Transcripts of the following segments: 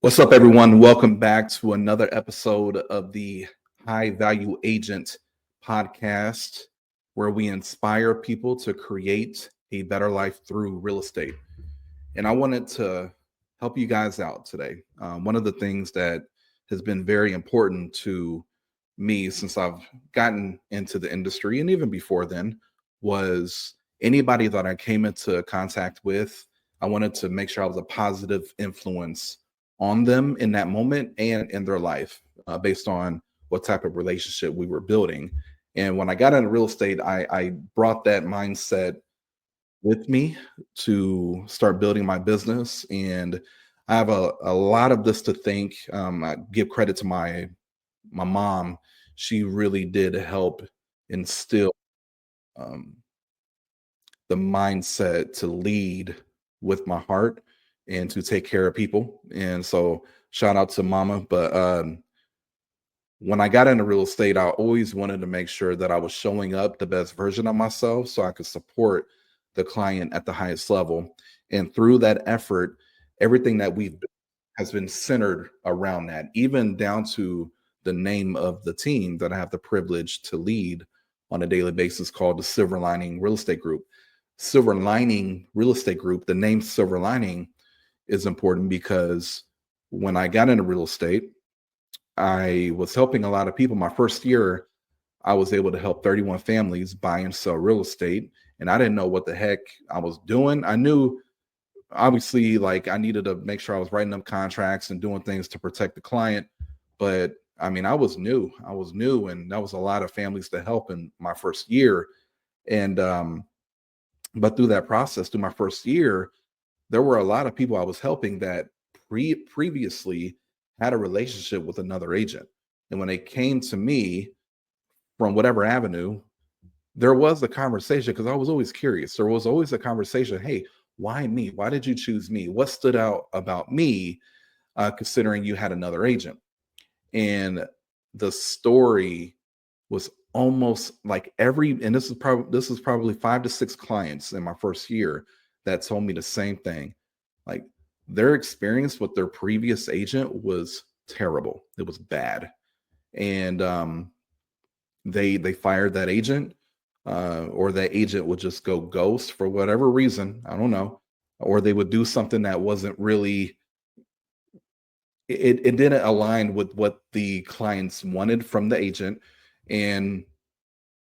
What's up, everyone? Welcome back to another episode of the High Value Agent podcast, where we inspire people to create a better life through real estate. And I wanted to help you guys out today. One of the things that has been very important to me since I've gotten into the industry, and even before then, was anybody that I came into contact with, I wanted to make sure I was a positive influence on them in that moment and in their life, based on what type of relationship we were building. And when I got into real estate, I brought that mindset with me to start building my business. And I have a lot of this to thank. I give credit to my mom. She really did help instill um, the mindset to lead with my heart and to take care of people. And so shout out to mama. But when I got into real estate, I always wanted to make sure that I was showing up the best version of myself so I could support the client at the highest level. And through that effort, everything that we've done has been centered around that, even down to the name of the team that I have the privilege to lead on a daily basis, called the Silver Lining Real Estate Group. Silver Lining Real Estate Group, the name Silver Lining is important because when I got into real estate, I was helping a lot of people. My first year, I was able to help 31 families buy and sell real estate. And I didn't know what the heck I was doing. I knew, obviously, like, I needed to make sure I was writing up contracts and doing things to protect the client. But I mean, I was new. And that was a lot of families to help in my first year. And but through that process, through my first year, there were a lot of people I was helping that previously had a relationship with another agent. And when they came to me from whatever avenue, there was a conversation, because I was always curious. There was always a conversation. Hey, why me? Why did you choose me? What stood out about me, considering you had another agent? And the story was almost like and this is probably 5 to 6 clients in my first year that told me the same thing. Like, their experience with their previous agent was terrible. It was bad. And they fired that agent, or that agent would just go ghost for whatever reason. I don't know. Or they would do something that wasn't really, it didn't align with what the clients wanted from the agent. And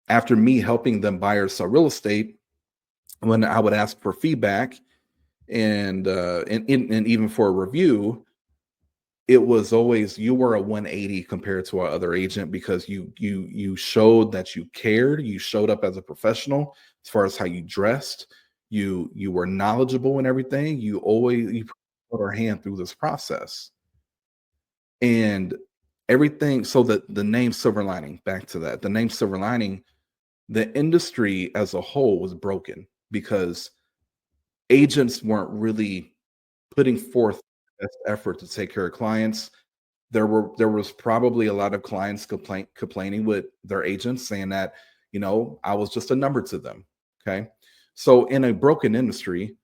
after me helping them buy or sell real estate, when I would ask for feedback and even for a review, it was always, you were a 180 compared to our other agent, because you showed that you cared. You showed up as a professional as far as how you dressed. You were knowledgeable and everything. You put our hand through this process and everything. So that the name Silver Lining, back to that, the name Silver Lining, the industry as a whole was broken because agents weren't really putting forth the best effort to take care of clients. There was probably a lot of clients complaining with their agents, saying that, I was just a number to them. Okay. So in a broken industry,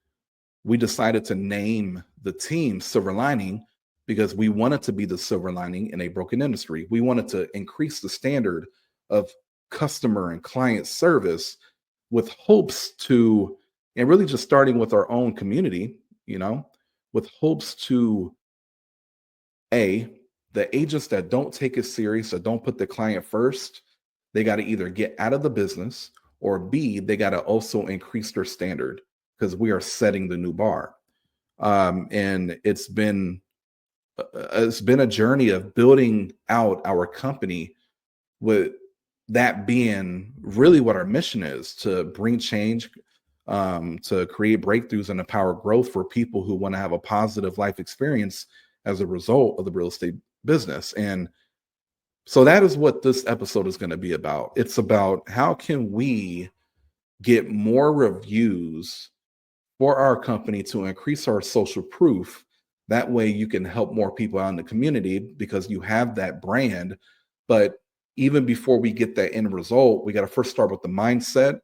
we decided to name the team Silver Lining because we wanted to be the silver lining in a broken industry. We wanted to increase the standard of customer and client service, with hopes to, and really just starting with our own community, with hopes to, A, the agents that don't take it serious or don't put the client first, they got to either get out of the business, or B, they got to also increase their standard, because we are setting the new bar. And it's been a journey of building out our company, with that being really what our mission is: to bring change, to create breakthroughs and empower growth for people who want to have a positive life experience as a result of the real estate business. And so that is what this episode is going to be about. It's about, how can we get more reviews for our company to increase our social proof. That way you can help more people out in the community, because you have that brand. But even before we get that end result, we got to first start with the mindset.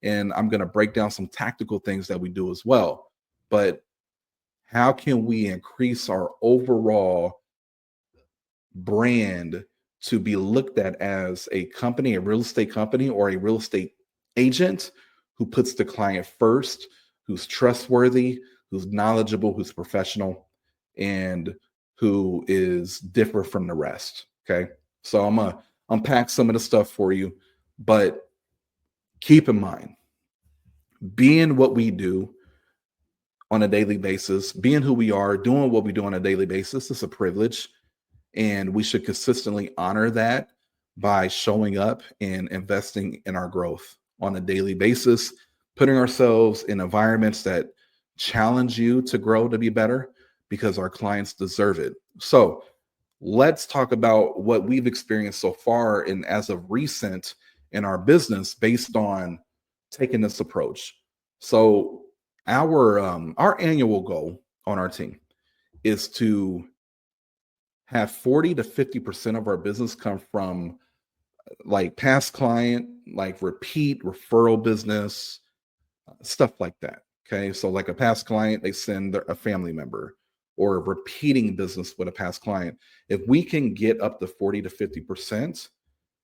And I'm going to break down some tactical things that we do as well. But How can we increase our overall brand to be looked at as a company, a real estate company, or a real estate agent who puts the client first, who's trustworthy, who's knowledgeable, who's professional, and who is different from the rest? Okay. So I'm going to unpack some of the stuff for you, but keep in mind, being what we do on a daily basis, being who we are, doing what we do on a daily basis is a privilege. And we should consistently honor that by showing up and investing in our growth on a daily basis, putting ourselves in environments that challenge you to grow, to be better, because our clients deserve it. So let's talk about what we've experienced so far and as of recent in our business based on taking this approach. So our annual goal on our team is to have 40 to 50% of our business come from like past client, like repeat referral business, stuff like that. Okay. So, like a past client, they send a family member, or a repeating business with a past client. If we can get up to 40 to 50%,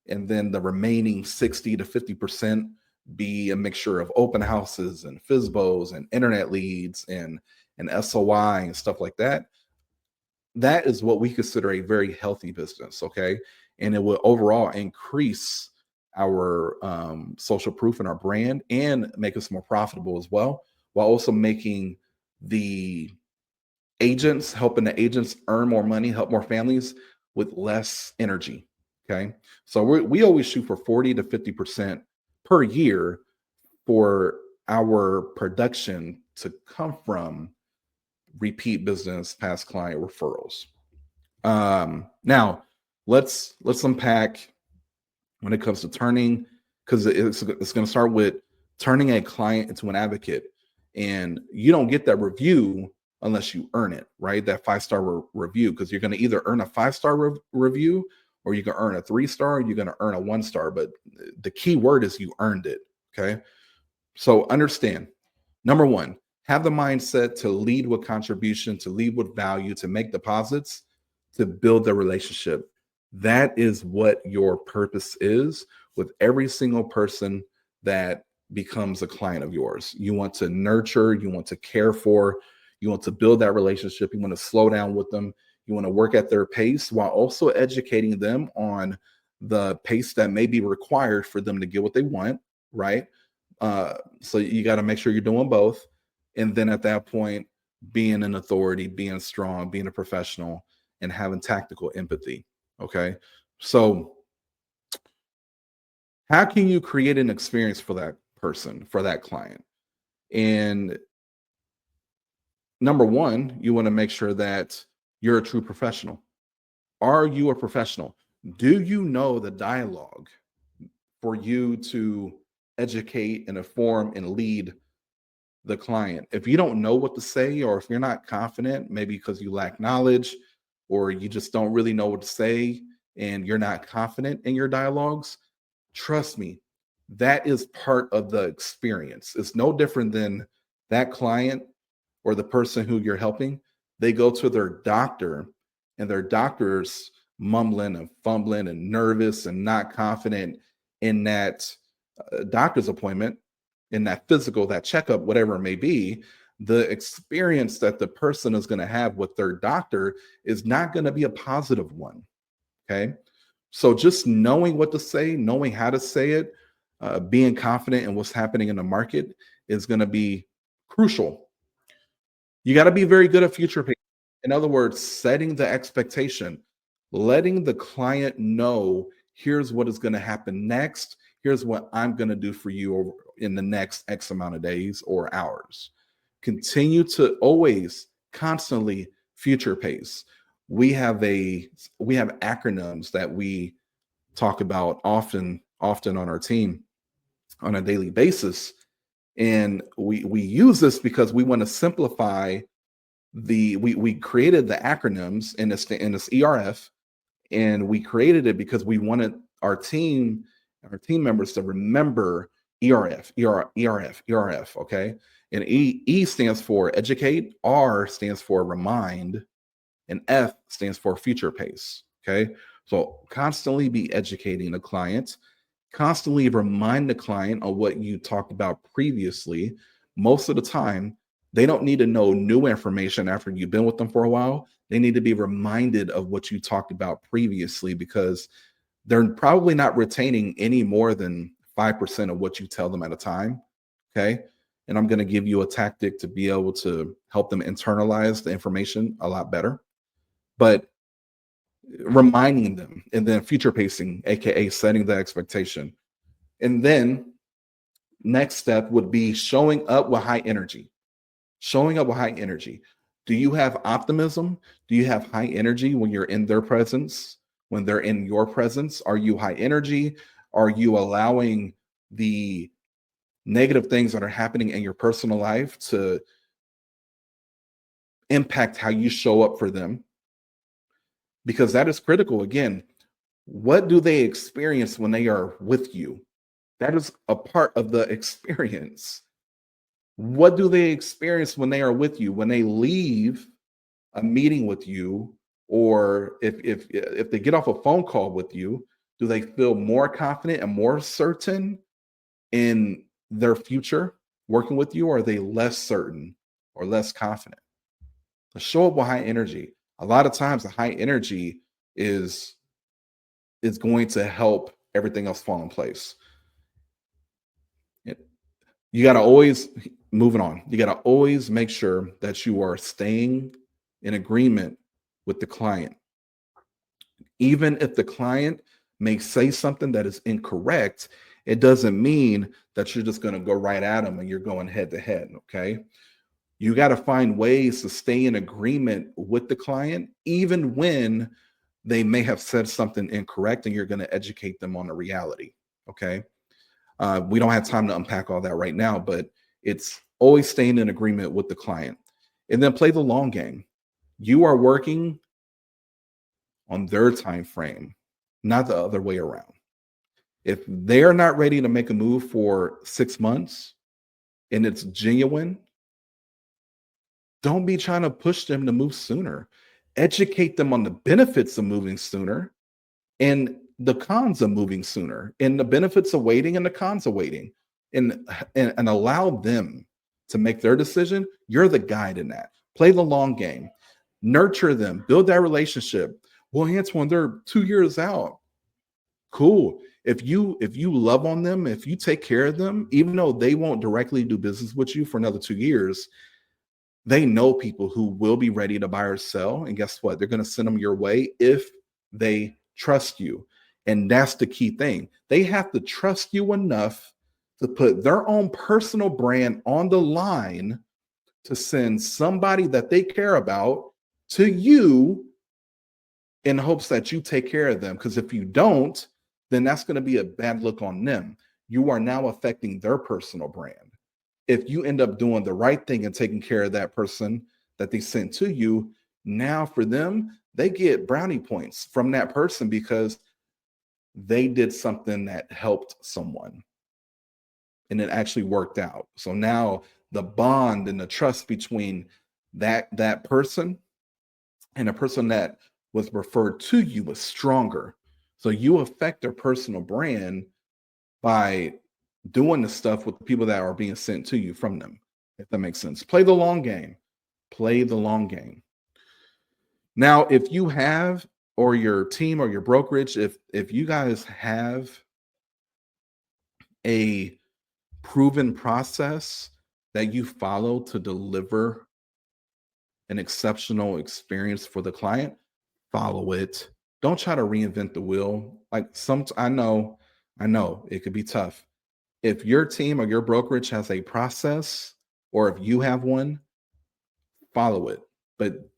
and then the remaining 60 to 50% be a mixture of open houses and FISBOs and internet leads and SOI and stuff like that, that is what we consider a very healthy business. Okay. And it will overall increase our social proof and our brand and make us more profitable as well, while also making the helping the agents earn more money, help more families with less energy. Okay. So we always shoot for 40 to 50% per year for our production to come from repeat business, past client referrals. Now let's unpack when it comes to turning, because it's going to start with turning a client into an advocate, and you don't get that review unless you earn it, right? That 5-star review, because you're going to either earn a 5-star review, or you can earn a 3-star, you're going to earn a 1-star, but the key word is you earned it. Okay. So understand, number one, have the mindset to lead with contribution, to lead with value, to make deposits, to build the relationship. That is what your purpose is with every single person that becomes a client of yours. You want to nurture, you want to care for, you want to build that relationship, you want to slow down with them, you want to work at their pace while also educating them on the pace that may be required for them to get what they want, right? So you got to make sure you're doing both. And then at that point, being an authority, being strong, being a professional, and having tactical empathy. Okay. So, how can you create an experience for that person, for that client? And number one, you want to make sure that you're a true professional. Are you a professional? Do you know the dialogue for you to educate and inform and lead the client? If you don't know what to say, or if you're not confident, maybe because you lack knowledge, or you just don't really know what to say and you're not confident in your dialogues, trust me, that is part of the experience. It's no different than that client or the person who you're helping. They go to their doctor, and their doctor's mumbling and fumbling and nervous and not confident in that doctor's appointment, in that physical, that checkup, whatever it may be. The experience that the person is going to have with their doctor is not going to be a positive one. Okay. So just knowing what to say, knowing how to say it, being confident in what's happening in the market is going to be crucial. You got to be very good at future pacing. In other words, setting the expectation, letting the client know, here's what is going to happen next. Here's what I'm going to do for you in the next X amount of days or hours. Continue to always constantly future pace. We have acronyms that we talk about often on our team on a daily basis, and we use this because we want to simplify we created the acronyms in this ERF, and we created it because we wanted our team members to remember ERF, ERF, ERF. Okay. And E stands for educate, R stands for remind, and F stands for future pace. Okay. So constantly be educating the client, constantly remind the client of what you talked about previously. Most of the time, they don't need to know new information after you've been with them for a while. They need to be reminded of what you talked about previously because they're probably not retaining any more than 5% of what you tell them at a time. Okay. And I'm going to give you a tactic to be able to help them internalize the information a lot better. But reminding them and then future pacing, AKA setting the expectation. And then next step would be showing up with high energy. Showing up with high energy. Do you have optimism? Do you have high energy when you're in their presence? When they're in your presence? Are you high energy? Are you allowing the negative things that are happening in your personal life to impact how you show up for them? Because that is critical. Again, what do they experience when they are with you? That is a part of the experience. What do they experience when they are with you? When they leave a meeting with you, or if they get off a phone call with you, do they feel more confident and more certain in their future working with you, or are they less certain or less confident? Show up with high energy. A lot of times the high energy is is going to help everything else fall in place. You got to always, moving on, you got to always make sure that you are staying in agreement with the client. Even if the client may say something that is incorrect, it doesn't mean that you're just going to go right at them and you're going head to head. Okay. You got to find ways to stay in agreement with the client, even when they may have said something incorrect, and you're going to educate them on the reality. Okay. We don't have time to unpack all that right now, but it's always staying in agreement with the client and then play the long game. You are working on their time frame, not the other way around. If they're not ready to make a move for 6 months and it's genuine, don't be trying to push them to move sooner. Educate them on the benefits of moving sooner and the cons of moving sooner, and the benefits of waiting and the cons of waiting, and and allow them to make their decision. You're the guide in that. Play the long game, nurture them, build that relationship. Well, Antoine, they're 2 years out. Cool. If you love on them, if you take care of them, even though they won't directly do business with you for another 2 years, they know people who will be ready to buy or sell. And guess what? They're going to send them your way if they trust you. And that's the key thing. They have to trust you enough to put their own personal brand on the line to send somebody that they care about to you in hopes that you take care of them. Because if you don't, then that's going to be a bad look on them. You are now affecting their personal brand. If you end up doing the right thing and taking care of that person that they sent to you, now for them, they get brownie points from that person because they did something that helped someone and it actually worked out. So now the bond and the trust between that person and a person that was referred to you was stronger. So you affect their personal brand by doing the stuff with the people that are being sent to you from them, if that makes sense. Play the long game. Play the long game. Now, if you have, or your team or your brokerage, if you guys have a proven process that you follow to deliver an exceptional experience for the client, follow it. Don't try to reinvent the wheel. Like I know it could be tough. If your team or your brokerage has a process, or if you have one, follow it. But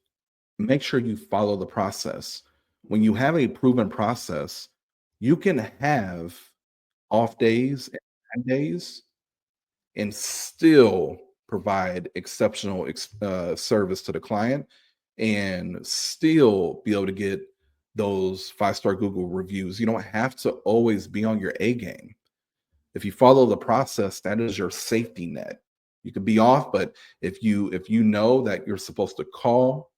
make sure you follow the process. When you have a proven process, you can have off days and days and still provide exceptional service to the client and still be able to get those 5-star Google reviews. You don't have to always be on your A game. If you follow the process, that is your safety net. You could be off, but if you know that you're supposed to call,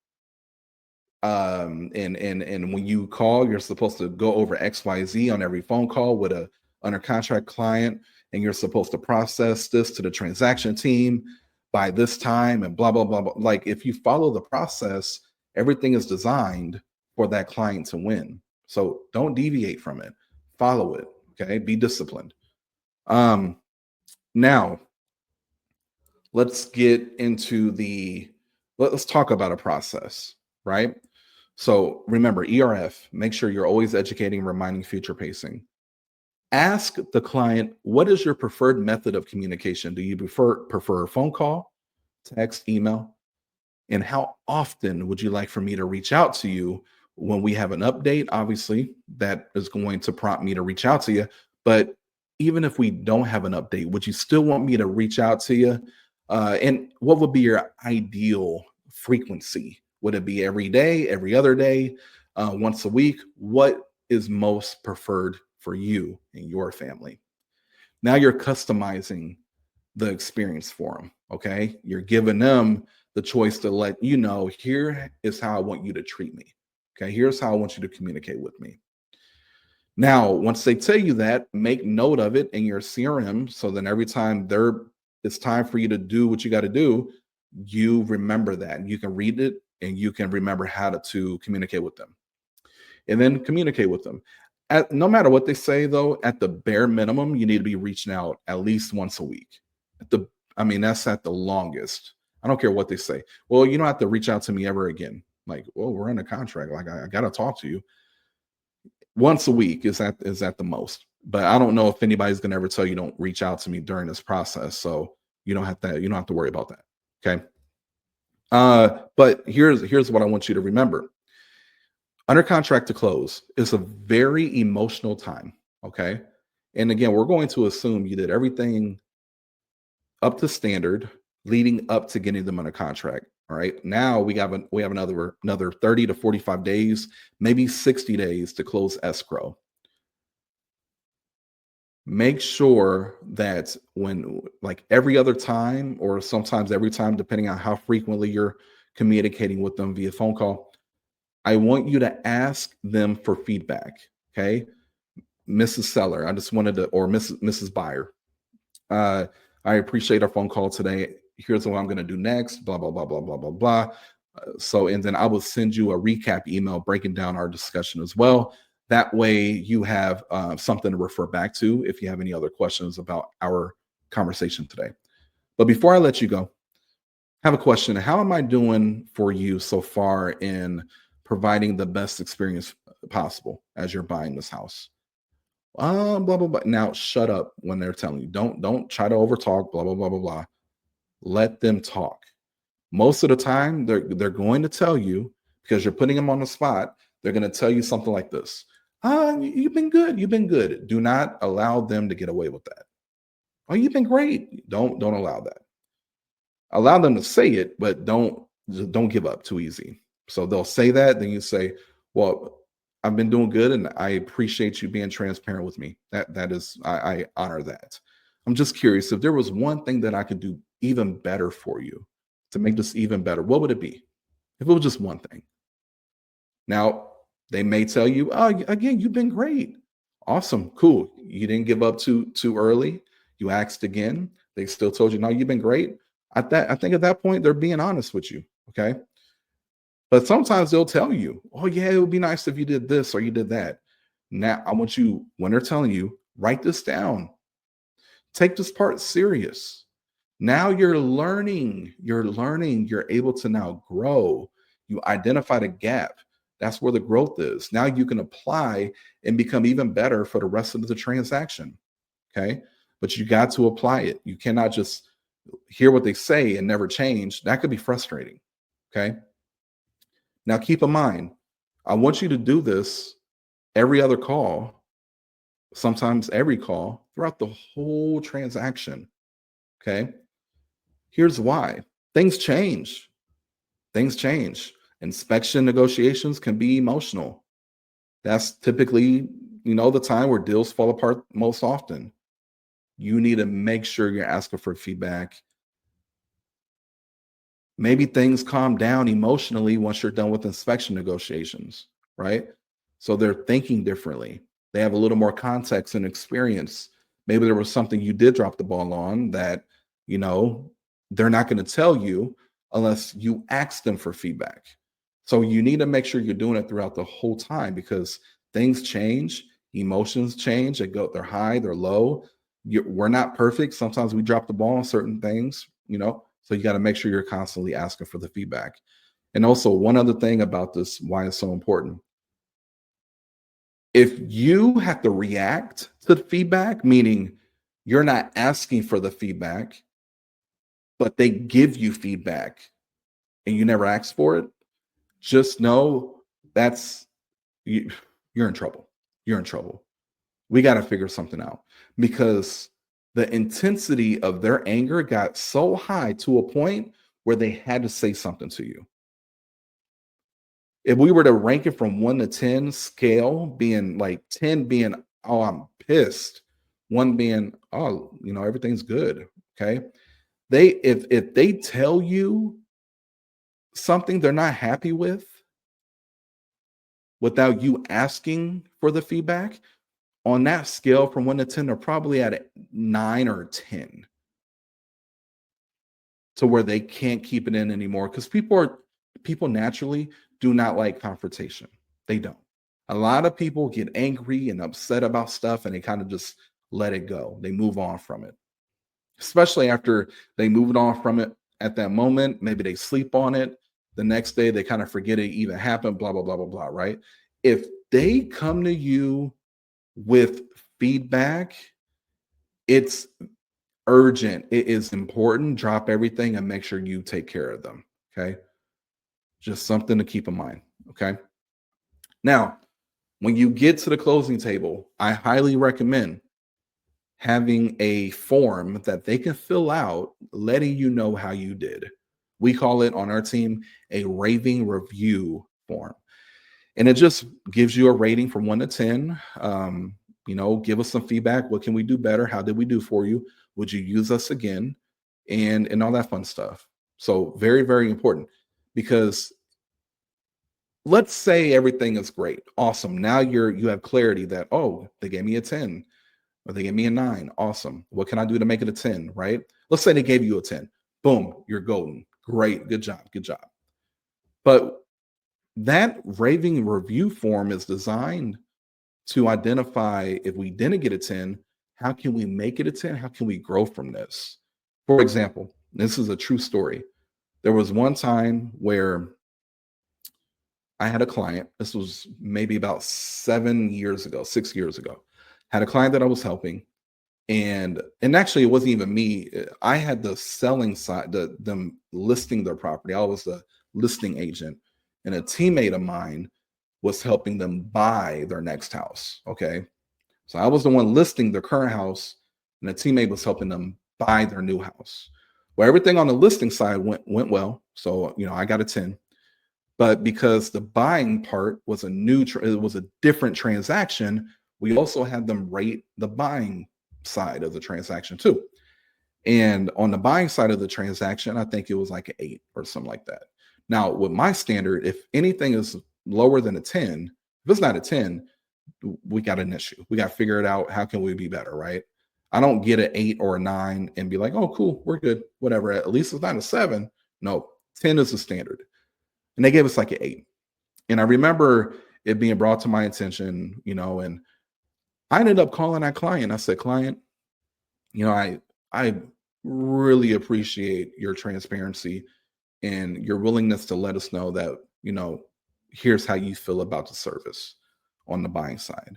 and when you call, you're supposed to go over XYZ on every phone call with a under contract client, and you're supposed to process this to the transaction team by this time, and blah blah blah blah. Like, if you follow the process, everything is designed for that client to win. So don't deviate from it. Follow it. Okay. Be disciplined. Um, Now let's get into let's talk about a process, right? So remember, ERF, make sure you're always educating, reminding, future pacing. Ask the client, what is your preferred method of communication? Do you prefer a phone call, text, email? And how often would you like for me to reach out to you when we have an update? Obviously, that is going to prompt me to reach out to you. But even if we don't have an update, would you still want me to reach out to you? And what would be your ideal frequency? Would it be every day, every other day, once a week? What is most preferred for you and your family? Now you're customizing the experience for them. Okay. You're giving them the choice to let you know, here is how I want you to treat me. Okay. Here's how I want you to communicate with me. Now, once they tell you that, make note of it in your CRM. So then every time it's time for you to do what you got to do, you remember that. You can read it and you can remember how to communicate with them, and then communicate with them. No matter what they say, though, at the bare minimum, you need to be reaching out at least once a week. At the, I mean, that's at the longest. I don't care what they say. Well, you don't have to reach out to me ever again. Like, well, we're in a contract. Like, I got to talk to you once a week. Is at the most. But I don't know if anybody's gonna ever tell you don't reach out to me during this process. So you don't have to worry about that. Okay. But here's what I want you to remember. Under contract to close is a very emotional time. Okay. And again, we're going to assume you did everything up to standard leading up to getting them under contract. All right. Now we have another 30 to 45 days, maybe 60 days to close escrow. Make sure that when, like, every other time, or sometimes every time, depending on how frequently you're communicating with them via phone call, I want you to ask them for feedback. Okay. Mrs. Seller, I just wanted to, or Mrs. Buyer, uh, I appreciate our phone call today. Here's what I'm going to do next, blah, blah, blah, blah, blah, blah, blah. So, and then I will send you a recap email breaking down our discussion as well. That way you have something to refer back to if you have any other questions about our conversation today. But before I let you go, I have a question. How am I doing for you so far in providing the best experience possible as you're buying this house? Blah blah blah. Now shut up when they're telling you. Don't try to overtalk. Blah blah blah blah blah. Let them talk. Most of the time, they're going to tell you, because you're putting them on the spot. They're going to tell you something like this. You've been good. You've been good. Do not allow them to get away with that. Oh, you've been great. Don't allow that. Allow them to say it, but don't give up too easy. So they'll say that, then you say, "Well, I've been doing good, and I appreciate you being transparent with me. That is, I honor that. I'm just curious, if there was one thing that I could do even better for you to make this even better, what would it be? If it was just one thing." Now, they may tell you, "Oh, again, you've been great. Awesome, cool. You didn't give up too early. You asked again. They still told you, no, you've been great." I think at that point they're being honest with you. Okay. But sometimes they'll tell you, "Oh, yeah, it would be nice if you did this or you did that." Now, I want you, when they're telling you, write this down. Take this part serious. Now you're able to now grow. You identified a gap. That's where the growth is. Now you can apply and become even better for the rest of the transaction. Okay. But you got to apply it. You cannot just hear what they say and never change. That could be frustrating. Okay. Now keep in mind, I want you to do this every other call, sometimes every call throughout the whole transaction. Okay. Here's why: things change. Things change. Inspection negotiations can be emotional. That's typically, the time where deals fall apart most often. You need to make sure you're asking for feedback Maybe things calm down emotionally once you're done with inspection negotiations, right? So they're thinking differently. They have a little more context and experience. Maybe there was something you did drop the ball on that, you know, they're not going to tell you unless you ask them for feedback. So you need to make sure you're doing it throughout the whole time because things change, emotions change, they're high, they're low. We're not perfect. Sometimes we drop the ball on certain things, so you got to make sure you're constantly asking for the feedback. And also, one other thing about this, why it's so important. If you have to react to the feedback, meaning you're not asking for the feedback, but they give you feedback and you never ask for it, just know that's you, you're in trouble. You're in trouble. We got to figure something out because the intensity of their anger got so high to a point where they had to say something to you. If we were to rank it from 1 to 10 scale, being like 10 being, oh, I'm pissed, 1 being, oh, everything's good. Okay. If they tell you something they're not happy with without you asking for the feedback, on that scale from 1 to 10, they're probably at a 9 or 10 to where they can't keep it in anymore. Because people naturally do not like confrontation. They don't. A lot of people get angry and upset about stuff and they kind of just let it go. They move on from it, especially after they moved on from it at that moment. Maybe they sleep on it. The next day, they kind of forget it even happened, blah, blah, blah, blah, blah, right? If they come to you with feedback, it's urgent. It is important. Drop everything and make sure you take care of them. Okay. Just something to keep in mind. Okay. Now, when you get to the closing table, I highly recommend having a form that they can fill out, letting you know how you did. We call it on our team a raving review form. And it just gives you a rating from 1 to 10. Give us some feedback. What can we do better? How did we do for you? Would you use us again? And all that fun stuff. So very, very important because let's say everything is great. Awesome. Now you have clarity that, oh, they gave me a 10 or they gave me a 9. Awesome. What can I do to make it a 10? Right? Let's say they gave you a 10. Boom, you're golden. Great. Good job. Good job. But that raving review form is designed to identify if we didn't get a 10, how can we make it a 10? How can we grow from this? For example, this is a true story. There was one time where I had a client, this was maybe about 7 years ago, 6 years ago. Had a client that I was helping, and actually it wasn't even me. I had the selling side, them listing their property. I was the listing agent, and a teammate of mine was helping them buy their next house. Okay. So I was the one listing their current house, and a teammate was helping them buy their new house. Well, everything on the listing side went well. So, I got a 10. But because the buying part was it was a different transaction, we also had them rate the buying side of the transaction too. And on the buying side of the transaction, I think it was like an 8 or something like that. Now, with my standard, if anything is lower than a 10, if it's not a 10, we got an issue. We got to figure it out. How can we be better, right? I don't get an 8 or a 9 and be like, oh, cool, we're good, whatever. At least it's not a 7. No, 10 is the standard. And they gave us like an 8. And I remember it being brought to my attention, and I ended up calling that client. I said, client, I really appreciate your transparency and your willingness to let us know that, here's how you feel about the service on the buying side.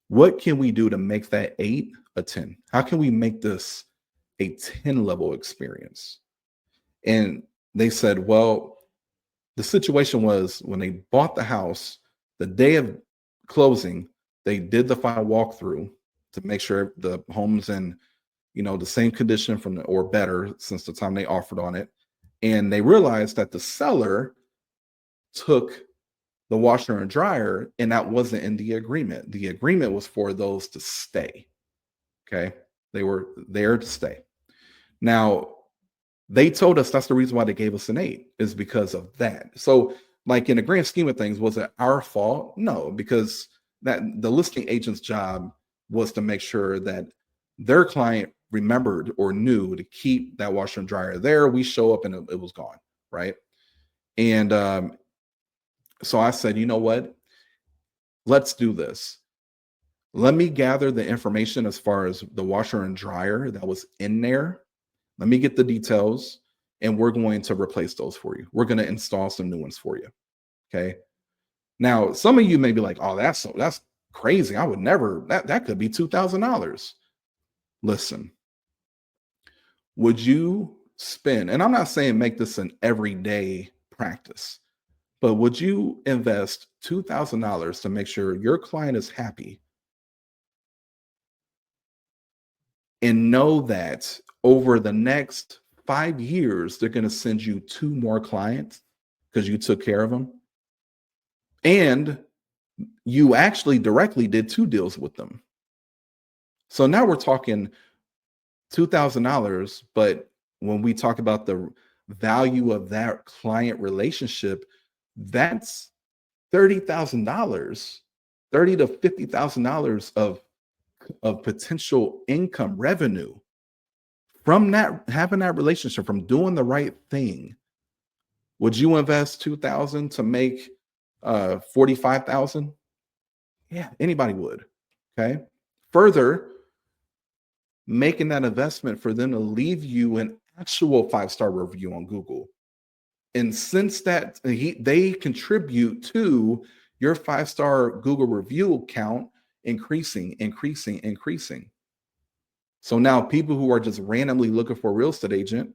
What can we do to make that 8 a 10? How can we make this a 10 level experience? And they said, well, the situation was when they bought the house, the day of closing, they did the final walkthrough to make sure the home's in, the same condition or better since the time they offered on it. And they realized that the seller took the washer and dryer, and that wasn't in the agreement. The agreement was for those to stay. Okay. They were there to stay. Now, They told us that's the reason why they gave us an 8 is because of that. So, like in the grand scheme of things, was it our fault? No, because that the listing agent's job was to make sure that their client remembered or knew to keep that washer and dryer there. We show up and it was gone, right? And so I said, you know what? Let's do this. Let me gather the information as far as the washer and dryer that was in there. Let me get the details, and we're going to replace those for you. We're going to install some new ones for you. Okay. Now, some of you may be like, "Oh, that's crazy. I would never. That could be $2,000." Listen, would you spend? And I'm not saying make this an everyday practice, but would you invest $2,000 to make sure your client is happy and know that over the next 5 years, they're going to send you two more clients because you took care of them? And you actually directly did two deals with them. So now we're talking $2,000. But when we talk about the value of that client relationship, that's $30,000, $30 to $50,000 of potential income revenue from that, having that relationship, from doing the right thing. Would you invest 2,000 to make 45,000? Yeah, anybody would. Okay. Further, making that investment for them to leave you an actual 5-star review on Google. And since that they contribute to your 5-star Google review count increasing, increasing, increasing. So now people who are just randomly looking for a real estate agent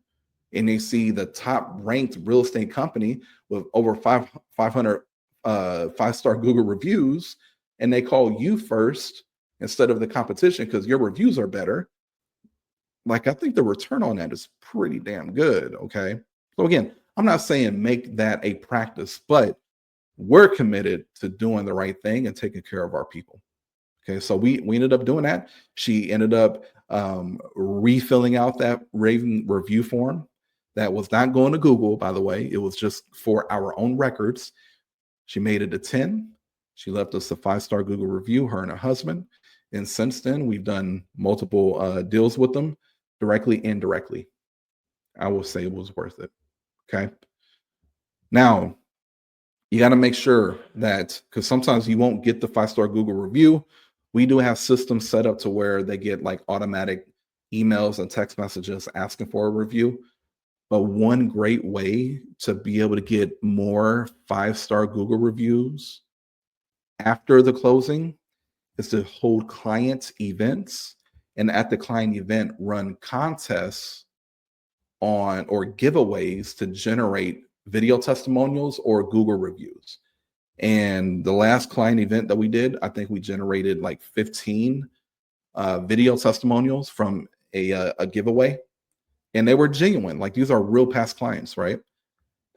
and they see the top ranked real estate company with over 500 5-star Google reviews, and they call you first instead of the competition because your reviews are better. Like, I think the return on that is pretty damn good. Okay. So again, I'm not saying make that a practice, but we're committed to doing the right thing and taking care of our people. Okay, so we ended up doing that. She ended up refilling out that raving review form that was not going to Google, by the way. It was just for our own records. She made it a 10. She left us a 5-star Google review, her and her husband. And since then, we've done multiple deals with them, directly, indirectly. I will say it was worth it. Okay. Now, you got to make sure that, because sometimes you won't get the 5-star Google review. We do have systems set up to where they get like automatic emails and text messages asking for a review. But one great way to be able to get more 5-star Google reviews after the closing is to hold client events, and at the client event run contests on or giveaways to generate video testimonials or Google reviews. And the last client event that we did, I think we generated like 15 video testimonials from a giveaway, and they were genuine. Like, these are real past clients, right?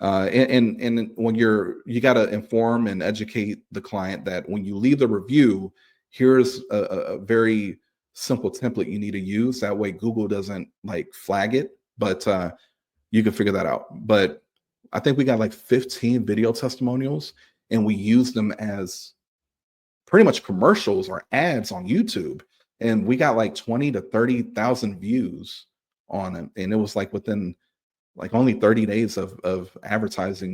And when you got to inform and educate the client that when you leave the review, here's a very simple template you need to use. That way, Google doesn't like flag it, but you can figure that out. But I think we got like 15 video testimonials, and we used them as pretty much commercials or ads on YouTube. And we got like 20 to 30,000 views on it. And it was like within like only 30 days of advertising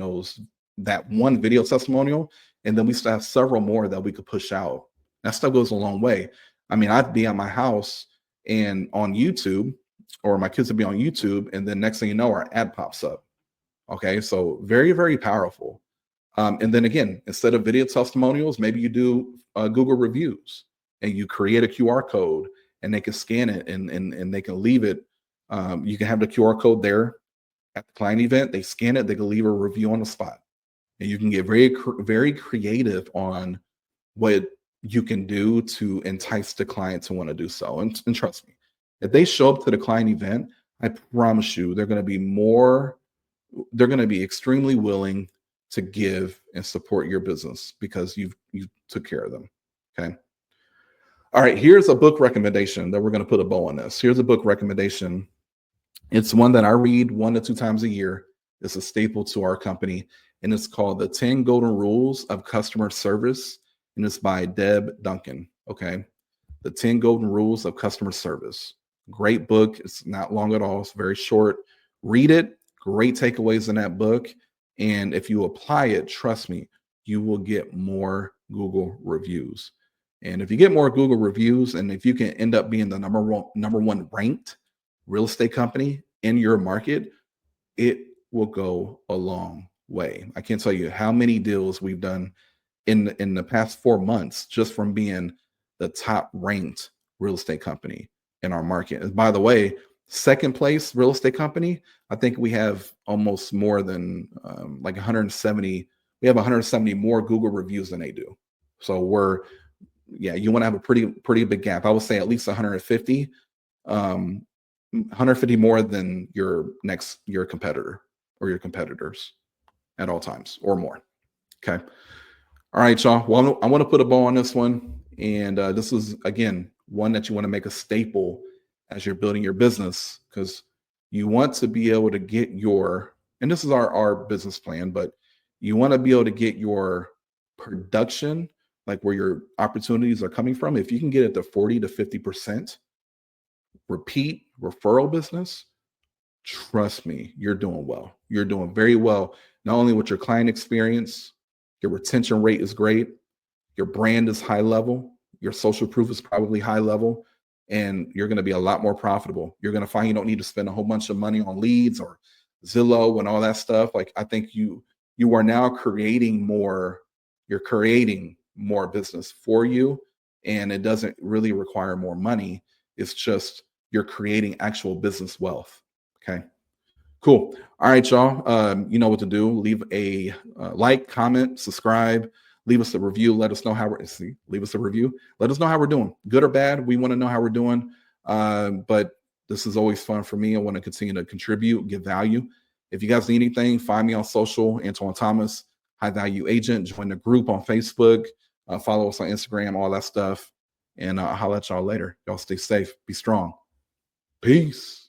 that one video testimonial. And then we still have several more that we could push out. That stuff goes a long way. I mean, I'd be at my house and on YouTube, or my kids would be on YouTube, and then next thing you know, our ad pops up. Okay, so very, very powerful. And then again, instead of video testimonials, maybe you do Google reviews, and you create a QR code, and they can scan it, and they can leave it. You can have the QR code there at the client event. They scan it, they can leave a review on the spot, and you can get very, very creative on what you can do to entice the client to want to do so. And trust me, if they show up to the client event, I promise you, they're going to be extremely willing to give and support your business because you took care of them. Okay. All right. Here's a book recommendation that we're going to put a bow on this. Here's a book recommendation It's one that I read 1 to 2 times a year. It's a staple to our company, and it's called The 10 Golden Rules of Customer Service, and it's by Deb Duncan. Okay. The 10 Golden Rules of Customer Service. Great book. It's not long at all, it's very short. Read it. Great takeaways in that book. And if you apply it, trust me, you will get more Google reviews. And if you get more Google reviews, and if you can end up being the number one ranked real estate company in your market, it will go a long way. I can't tell you how many deals we've done in the past 4 months just from being the top ranked real estate company in our market. And by the way, second place real estate company, I think we have almost more than like 170. We have 170 more Google reviews than they do. So yeah, you want to have a pretty big gap. I would say at least 150, 150 more than your competitor or your competitors at all times or more. Okay. All right, y'all. Well, I want to put a bow on this one. And this is, again, one that you want to make a staple as you're building your business, because you want to be able to get and this is our business plan, but you want to be able to get your production, like where your opportunities are coming from. If you can get it to 40 to 50% repeat referral business, trust me, you're doing well. You're doing very well, not only with your client experience, your retention rate is great, your brand is high level, your social proof is probably high level, and you're going to be a lot more profitable. You're going to find you don't need to spend a whole bunch of money on leads or Zillow and all that stuff. Like, I think you are now you're creating more business for you, and it doesn't really require more money. It's just you're creating actual business wealth. Okay. Cool. All right, y'all. You know what to do. Leave a like, comment, subscribe. Leave us a review. Let us know how leave us a review. Let us know how we're doing, good or bad. We want to know how we're doing. But this is always fun for me. I want to continue to contribute, give value. If you guys need anything, find me on social, Antoine Thomas, High Value Agent. Join the group on Facebook. Follow us on Instagram, all that stuff. And I'll holler at y'all later. Y'all stay safe. Be strong. Peace.